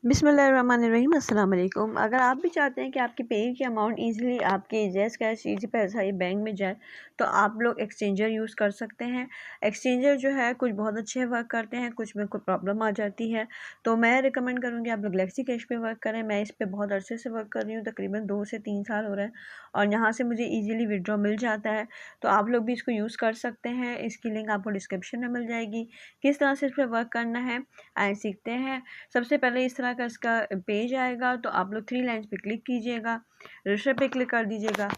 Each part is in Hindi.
बिस्मिल्लाहिर्रहमानिर्रहीम, अस्सलाम वालेकुम। अगर आप भी चाहते हैं कि आपकी पे की अमाउंट ईज़िली आपके जैज़ कैश ईज़ी पैसा ही बैंक में जाए, तो आप लोग एक्सचेंजर यूज़ कर सकते हैं। एक्सचेंजर जो है कुछ बहुत अच्छे वर्क करते हैं, कुछ में कोई प्रॉब्लम आ जाती है। तो मैं रिकमेंड करूँगी आप लोग गैलेक्सी कैश पे वर्क करें। मैं इस पर बहुत अरसे से वर्क कर रही हूँ, तकरीबन 2 से 3 साल हो रहा है, और यहाँ से मुझे ईज़िली विड्रॉ मिल जाता है। तो आप लोग भी इसको यूज़ कर सकते हैं। इसकी लिंक आपको डिस्क्रिप्शन में मिल जाएगी। किस तरह से इस पर वर्क करना है आए सीखते हैं। सबसे पहले इस तरह का इसका पेज आएगा, तो आप लोग 3 लाइन्स पे क्लिक कीजिएगा, रजिस्टर पे क्लिक कर दीजिएगा।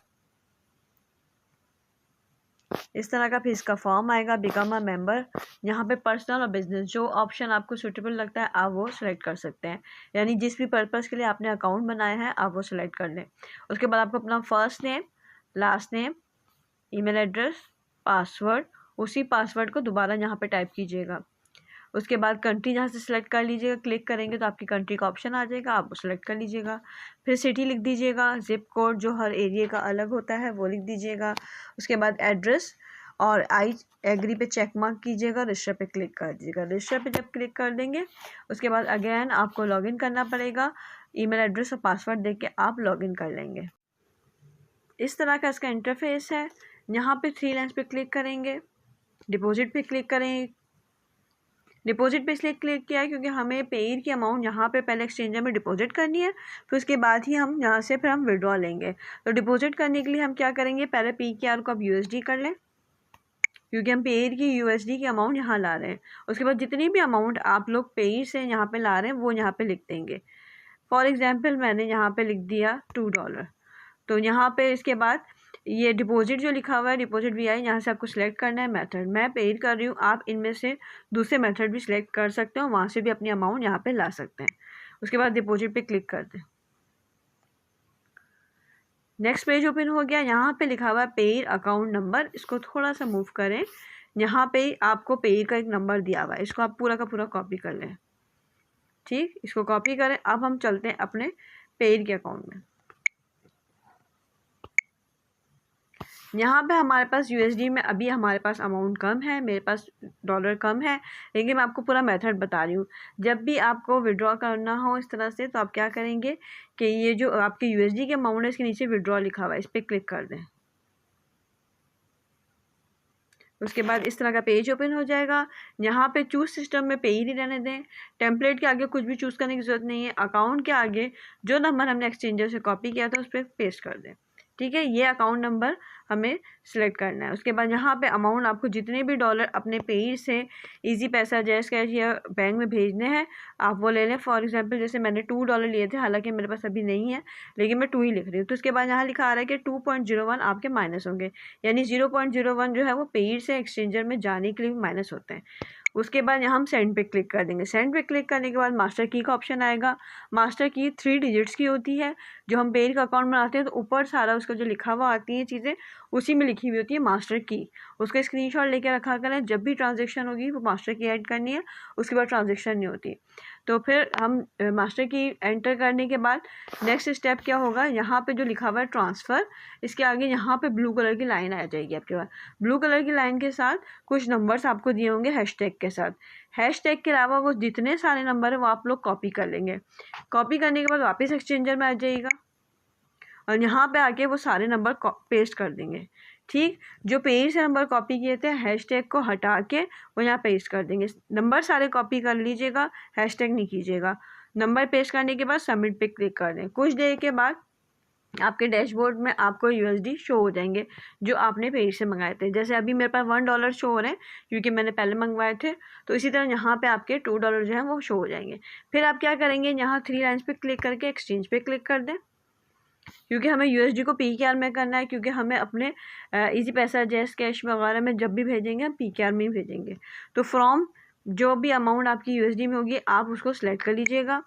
इस तरह का फिर इसका फॉर्म आएगा, बिकम अ मेंबर। यहाँ पे पर्सनल और बिजनेस जो ऑप्शन आपको सूटेबल लगता है आप वो सिलेक्ट कर सकते हैं, यानी जिस भी पर्पज़ के लिए आपने अकाउंट बनाया है आप वो सिलेक्ट कर लें। उसके बाद आपको अपना first name, last name, email address, password, उसी पासवर्ड को दोबारा यहाँ पे टाइप कीजिएगा। उसके बाद कंट्री जहाँ से सिलेक्ट कर लीजिएगा, क्लिक करेंगे तो आपकी कंट्री का ऑप्शन आ जाएगा, आप वो सिलेक्ट कर लीजिएगा। फिर सिटी लिख दीजिएगा, ज़िप कोड जो हर एरिया का अलग होता है वो लिख दीजिएगा। उसके बाद एड्रेस और आई एग्री पे चेक मार्क कीजिएगा, रजिस्टर पे क्लिक कर दीजिएगा। रजिस्टर पे जब क्लिक कर देंगे उसके बाद अगेन आपको लॉगिन करना पड़ेगा। ईमेल एड्रेस और पासवर्ड दे के आप लॉगिन कर लेंगे। इस तरह का इसका इंटरफेस है। यहाँ पे 3 लाइन्स पे क्लिक करेंगे, डिपॉजिट पे क्लिक करें। डिपॉजिट पे इसलिए क्लिक किया है क्योंकि हमें पेड की अमाउंट यहाँ पे पहले एक्सचेंजर में डिपॉजिट करनी है, फिर उसके बाद ही हम यहाँ से फिर हम विड्रॉ लेंगे। तो डिपॉजिट करने के लिए हम क्या करेंगे, पहले PKR को आप यूएसडी कर लें, क्योंकि हम पेड की USD की अमाउंट यहाँ ला रहे हैं। उसके बाद जितनी भी अमाउंट आप लोग पेड से यहाँ पे ला रहे हैं वो यहाँ पे लिख देंगे। फॉर एग्जाम्पल मैंने यहाँ पे लिख दिया $2। तो यहाँ पे इसके बाद ये डिपॉजिट जो लिखा हुआ है, डिपॉजिट भी आई, यहाँ से आपको सिलेक्ट करना है मेथड। मैं पेड कर रही हूँ, आप इनमें से दूसरे मेथड भी सिलेक्ट कर सकते हो, वहाँ से भी अपनी अमाउंट यहाँ पे ला सकते हैं। उसके बाद डिपॉजिट पे क्लिक कर दें। नेक्स्ट पेज ओपन हो गया। यहाँ पे लिखा हुआ है पेड अकाउंट नंबर, इसको थोड़ा सा मूव करें। यहाँ पे आपको पेड का एक नंबर दिया हुआ है, इसको आप पूरा का पूरा कॉपी कर लें। ठीक, इसको कॉपी करें। अब हम चलते हैं अपने पेड के अकाउंट में। यहाँ पे हमारे पास USD में अभी हमारे पास अमाउंट कम है, मेरे पास डॉलर कम है, लेकिन मैं आपको पूरा मेथड बता रही हूँ। जब भी आपको विड्रॉ करना हो इस तरह से, तो आप क्या करेंगे कि ये जो आपके USD के अमाउंट है इसके नीचे विड्रॉ लिखा हुआ है, इस पर क्लिक कर दें। उसके बाद इस तरह का पेज ओपन हो जाएगा। यहाँ पे चूज़ सिस्टम में पे ही रहने दें। टेम्पलेट के आगे कुछ भी चूज़ करने की ज़रूरत नहीं है। अकाउंट के आगे जो नंबर हमने एक्सचेंजर से कॉपी किया था उस पर पेस्ट कर दें। ठीक है, ये अकाउंट नंबर हमें सिलेक्ट करना है। उसके बाद यहाँ पे अमाउंट आपको जितने भी डॉलर अपने पेज से इजी पैसा, जैज़ कैश या बैंक में भेजने हैं आप वो ले लें। फॉर एग्जांपल जैसे मैंने $2 लिए थे, हालांकि मेरे पास अभी नहीं है, लेकिन मैं 2 ही लिख रही हूँ। तो उसके बाद यहाँ लिखा आ रहा है कि 2.01 आपके माइनस होंगे, यानी 0.01 जो है वो पेड से एक्सचेंजर में जाने के लिए माइनस होते हैं। उसके बाद यहाँ हम सेंड पे क्लिक कर देंगे। सेंड पे क्लिक करने के बाद मास्टर की का ऑप्शन आएगा। मास्टर की 3 डिजिट्स की होती है। जो हम पेड का अकाउंट बनाते हैं तो ऊपर सारा उसका जो लिखा हुआ आती है चीज़ें उसी में लिखी हुई होती है मास्टर की। उसका स्क्रीनशॉट लेके रखा करें, जब भी ट्रांजेक्शन होगी वो मास्टर की ऐड करनी है, उसके बाद ट्रांजेक्शन नहीं होती। तो फिर हम मास्टर की एंटर करने के बाद नेक्स्ट स्टेप क्या होगा, यहाँ पे जो लिखा हुआ है ट्रांसफ़र, इसके आगे यहाँ पे ब्लू कलर की लाइन आ जाएगी आपके पास। ब्लू कलर की लाइन के साथ कुछ नंबर्स आपको दिए होंगे हैशटैग के साथ। हैशटैग के अलावा वो जितने सारे नंबर हैं वो आप लोग कॉपी कर लेंगे। कॉपी करने के बाद वापस एक्सचेंजर में आ जाइएगा और यहाँ पे आके वो सारे नंबर पेस्ट कर देंगे। ठीक, जो पेज से नंबर कॉपी किए थे हैशटैग को हटा के वो यहाँ पेस्ट कर देंगे। नंबर सारे कॉपी कर लीजिएगा, हैशटैग नहीं कीजिएगा। नंबर पेस्ट करने के बाद सबमिट पे क्लिक कर दें। कुछ देर के बाद आपके डैशबोर्ड में आपको USD शो हो जाएंगे जो आपने पेज से मंगाए थे। जैसे अभी मेरे पास $1 शो हो रहे हैं क्योंकि मैंने पहले मंगवाए थे, तो इसी तरह यहाँ पे आपके $2 जो है वो शो हो जाएंगे। फिर आप क्या करेंगे, यहाँ 3 लाइन्स पे क्लिक करके एक्सचेंज पे क्लिक कर दें, क्योंकि हमें USD को PKR में करना है, क्योंकि हमें अपने इजी पैसा, जैज़ कैश वगैरह में जब भी भेजेंगे हम PKR में ही भेजेंगे। तो फ्रॉम जो भी अमाउंट आपकी USD में होगी आप उसको सिलेक्ट कर लीजिएगा।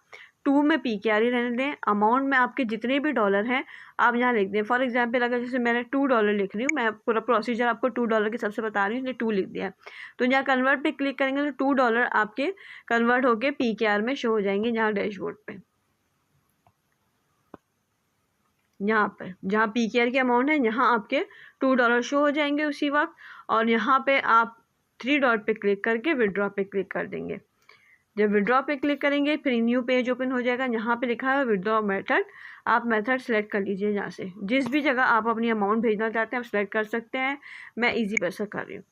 2 में PKR ही रहने दें। अमाउंट में आपके जितने भी डॉलर हैं आप यहाँ लिख दें। फॉर एग्जांपल अगर जैसे मैंने $2 लिख रही हूँ, मैं पूरा प्रोसीजर आपको $2 के सबसे बता रही हूँ, इसलिए 2 लिख दिया। तो यहाँ कन्वर्ट पे क्लिक करेंगे तो $2 आपके कन्वर्ट होके PKR में शो हो जाएंगे यहाँ डैशबोर्ड पे। यहाँ पर जहाँ PKR की अमाउंट है यहाँ आपके $2 शो हो जाएंगे उसी वक्त, और यहाँ पे आप 3 डॉट पे क्लिक करके विड्रॉ पे क्लिक कर देंगे। जब विड्रॉ पे क्लिक करेंगे फिर न्यू पेज ओपन हो जाएगा। यहाँ पे लिखा है विड्रॉ मेथड, आप मेथड सेलेक्ट कर लीजिए। यहाँ से जिस भी जगह आप अपनी अमाउंट भेजना चाहते हैं आप सेलेक्ट कर सकते हैं। मैं इजी पैसा कर रही हूँ।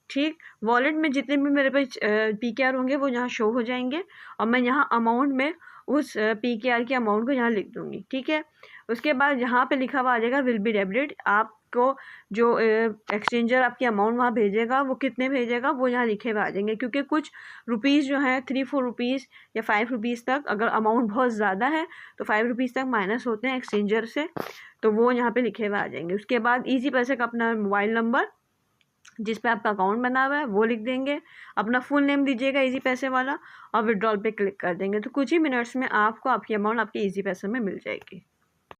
ठीक, वॉलेट में जितने भी मेरे पास PKR होंगे वो यहाँ शो हो जाएंगे और मैं यहाँ अमाउंट में उस PKR की अमाउंट को यहाँ लिख दूँगी। ठीक है, उसके बाद यहाँ पे लिखा हुआ आ जाएगा विल बी डेबिटेड। आपको जो एक्सचेंजर आपकी अमाउंट वहाँ भेजेगा वो कितने भेजेगा वो यहाँ लिखे हुए आ जाएंगे, क्योंकि कुछ रुपीज़ जो हैं 3-4 रुपीज़ या 5 रुपीज़ तक, अगर अमाउंट बहुत ज़्यादा है तो 5 रुपीज़ तक माइनस होते हैं एक्सचेंजर से, तो वो यहाँ पे लिखे हुए आ जाएंगे। उसके बाद ईजी पैसे का अपना मोबाइल नंबर जिस पे आपका अकाउंट बना हुआ है वो लिख देंगे, अपना फुल नेम दीजिएगा इजी पैसे वाला और विड्रॉल पे क्लिक कर देंगे। तो कुछ ही मिनट्स में आपको आपकी अमाउंट आपके इजी पैसे में मिल जाएगी।